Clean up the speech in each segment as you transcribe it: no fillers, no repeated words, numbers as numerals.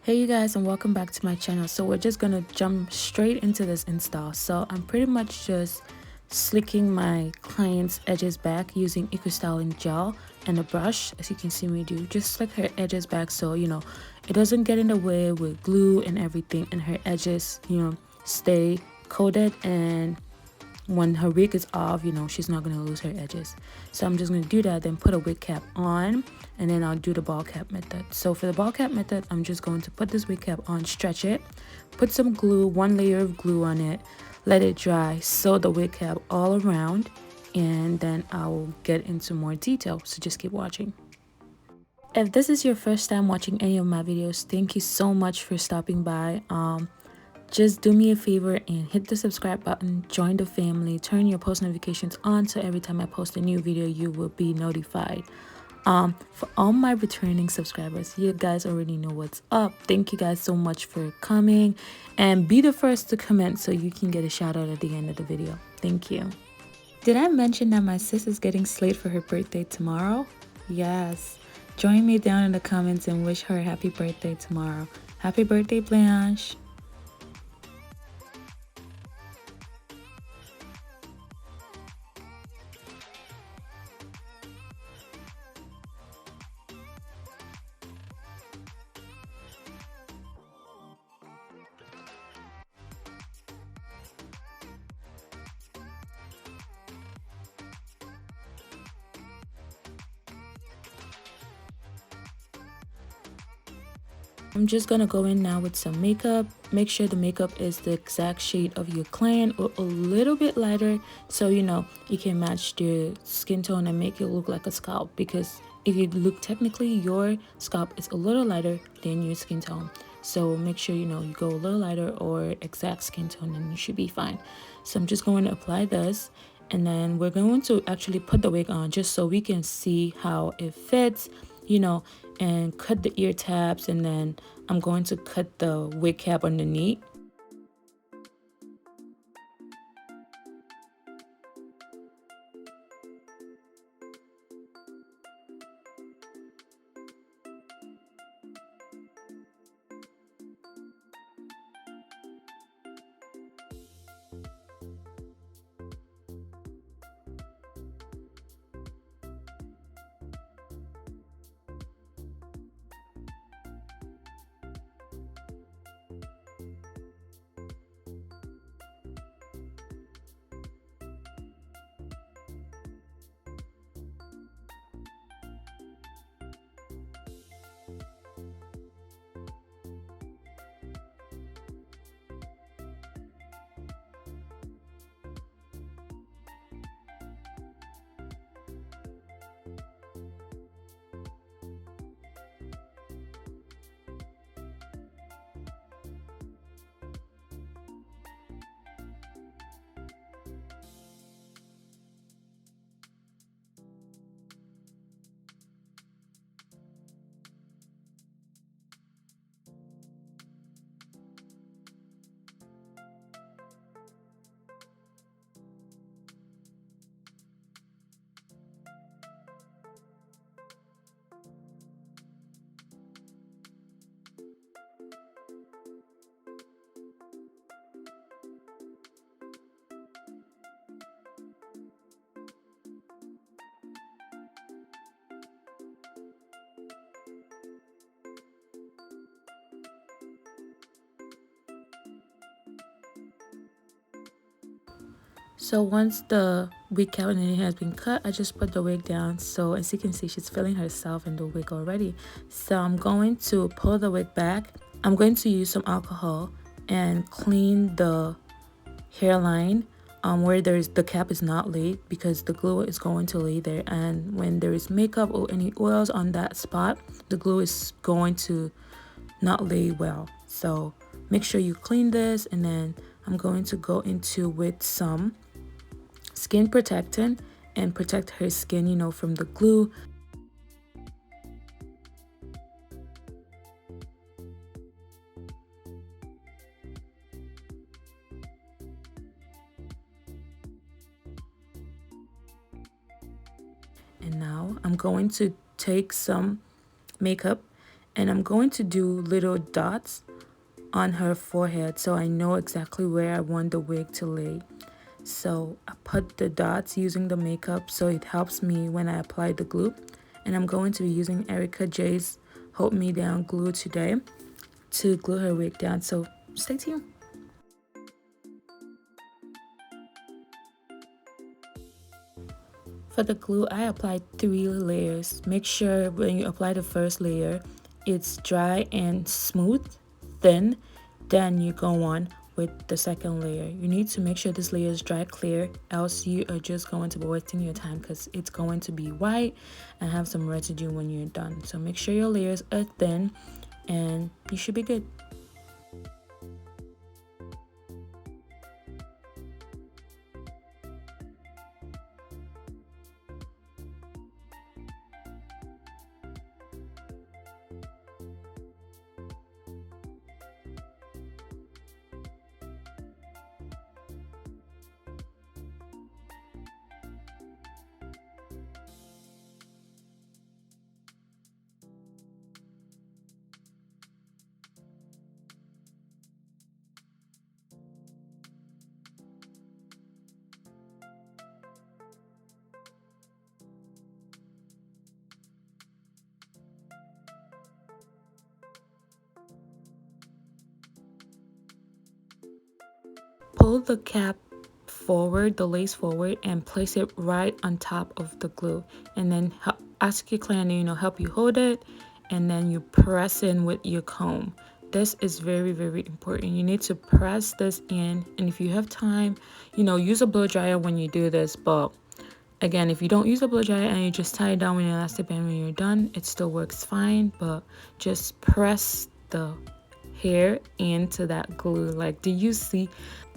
Hey you guys, and welcome back to my channel. So we're just gonna jump straight into this install. So I'm pretty much just slicking my client's edges back using Eco-Styling gel and a brush, as you can see me do. Just slick her edges back so it doesn't get in the way with glue and everything, and her edges stay coated, and when her wig is off, she's not going to lose her edges. So I'm just going to do that, then put a wig cap on, and then I'll do the ball cap method. So for the ball cap method, I'm just going to put this wig cap on, stretch it, put some glue, one layer of glue on it, let it dry, sew the wig cap all around, and then I'll get into more detail. So just keep watching. If this is your first time watching any of my videos, thank you so much for stopping by. Just do me a favor and hit the subscribe button, join the family, turn your post notifications on so every time I post a new video, you will be notified. For all my returning subscribers, you guys already know what's up. Thank you guys so much for coming, and be the first to comment so you can get a shout out at the end of the video. Thank you. Did I mention that my sis is getting slayed for her birthday tomorrow? Yes. Join me down in the comments and wish her a happy birthday tomorrow. Happy birthday, Blanche. I'm just gonna go in now with some makeup. Make sure the makeup is the exact shade of your client or a little bit lighter, so you can match their skin tone and make it look like a scalp, because if you look technically, your scalp is a little lighter than your skin tone. So make sure you go a little lighter or exact skin tone, and you should be fine. So I'm just going to apply this, and then we're going to actually put the wig on just so we can see how it fits, and cut the ear tabs, and then I'm going to cut the wig cap underneath. So once the wig cap has been cut, I just put the wig down. So as you can see, she's feeling herself in the wig already. So I'm going to pull the wig back. I'm going to use some alcohol and clean the hairline where the cap is not laid, because the glue is going to lay there, and when there is makeup or any oils on that spot, the glue is going to not lay well. So make sure you clean this, and then I'm going to go into with some skin protectant and protect her skin from the glue. And now I'm going to take some makeup And I'm going to do little dots on her forehead so I know exactly where I want the wig to lay. So I put the dots using the makeup so it helps me when I apply the glue. And I'm going to be using Erica J's Hold Me Down glue today to glue her wig down. So stay tuned. For the glue, I applied 3 layers. Make sure when you apply the first layer, it's dry and smooth, thin. Then you go on with the second layer. You need to make sure this layer is dry clear, else you are just going to be wasting your time because it's going to be white and have some residue when you're done. So make sure your layers are thin and you should be good. Pull the cap forward, the lace forward, and place it right on top of the glue. And then ask your client to, help you hold it, and then you press in with your comb. This is very, very important. You need to press this in, and if you have time, use a blow dryer when you do this. But again, if you don't use a blow dryer and you just tie it down with an elastic band when you're done, it still works fine. But just press the hair into that glue. Like, do you see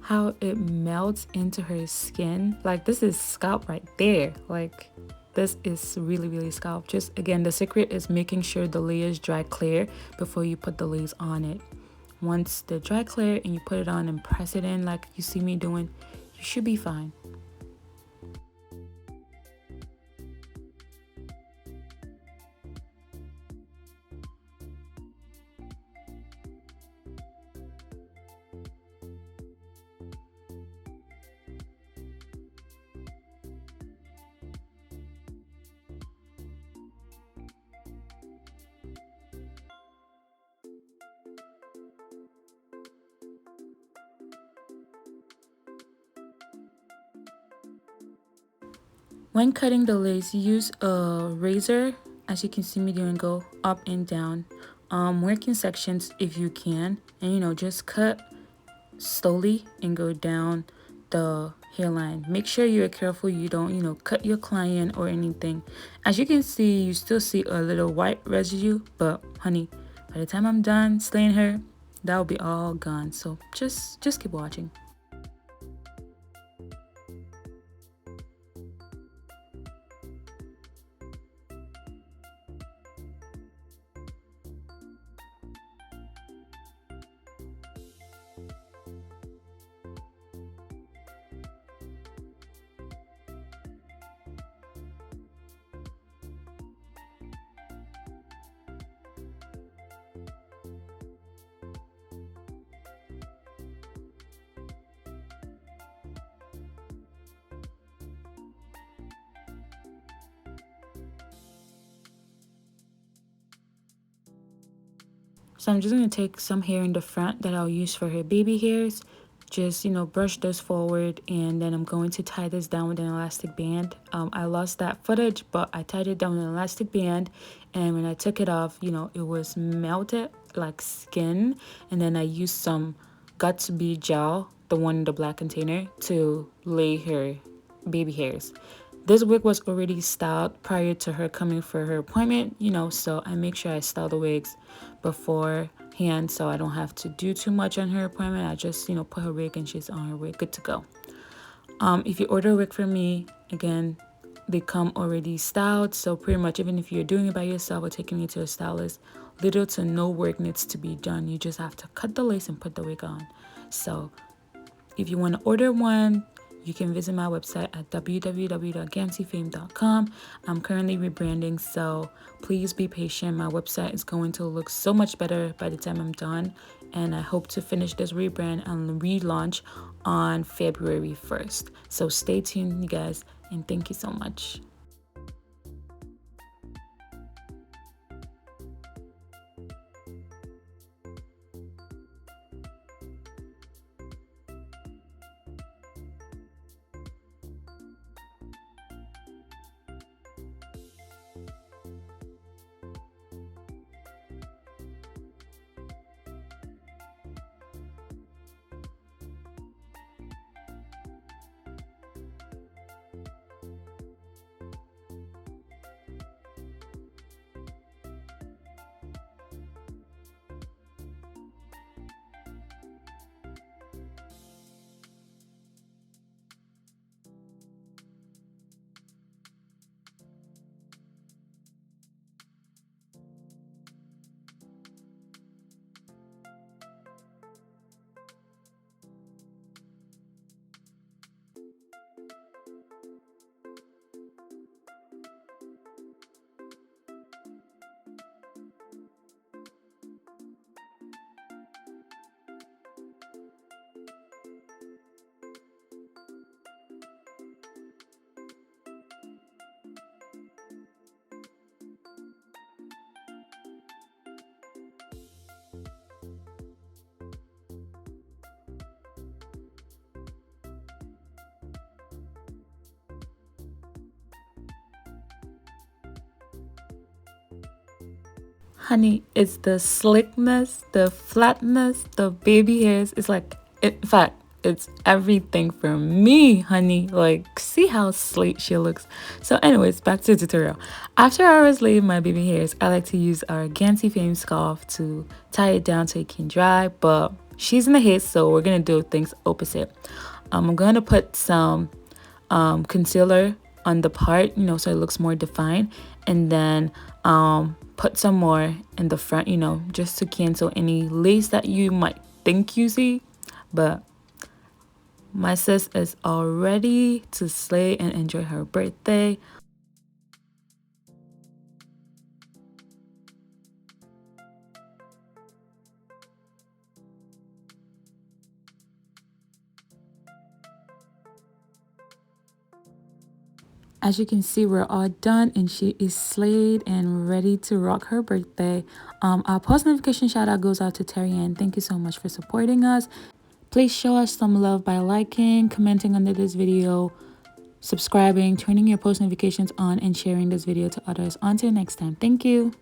how it melts into her skin? Like, this is scalp right there. Like, this is really, really scalp. Just again, the secret is making sure the layers dry clear before you put the lace on it. Once they're dry clear and you put it on and press it in like you see me doing, you should be fine. When cutting the lace, use a razor, as you can see me doing, go up and down, working sections if you can, and just cut slowly and go down the hairline. Make sure you're careful you don't cut your client or anything. As you can see, you still see a little white residue, but honey, by the time I'm done slaying her, that'll be all gone. So just keep watching. So I'm just going to take some hair in the front that I'll use for her baby hairs. Just, brush this forward, and then I'm going to tie this down with an elastic band. I lost that footage, but I tied it down with an elastic band, and when I took it off, it was melted like skin. And then I used some Gatsby gel, the one in the black container, to lay her baby hairs. This wig was already styled prior to her coming for her appointment, so I make sure I style the wigs beforehand so I don't have to do too much on her appointment. I just, put her wig and she's on her way, good to go. If you order a wig from me, again, they come already styled, so pretty much even if you're doing it by yourself or taking it to a stylist, little to no work needs to be done. You just have to cut the lace and put the wig on. So if you want to order one, you can visit my website at www.gancyfame.com. I'm currently rebranding, so please be patient. My website is going to look so much better by the time I'm done, and I hope to finish this rebrand and relaunch on February 1st. So stay tuned, you guys, and thank you so much. Honey, it's the slickness, the flatness, the baby hairs. It's like, in fact, it's everything for me, honey. Like, see how slate she looks. So anyways, back to the tutorial. After I was laying my baby hairs, I like to use our Gancy Fame scarf to tie it down so it can dry. But she's in the haze, so we're going to do things opposite. I'm going to put some concealer on the part, so it looks more defined, and then put some more in the front, just to cancel any lace that you might think you see. But my sis is all ready to slay and enjoy her birthday. As you can see, we're all done and she is slayed and ready to rock her birthday. Our post notification shout out goes out to Terry Ann. Thank you so much for supporting us. Please show us some love by liking, commenting under this video, subscribing, turning your post notifications on, and sharing this video to others. Until next time, thank you.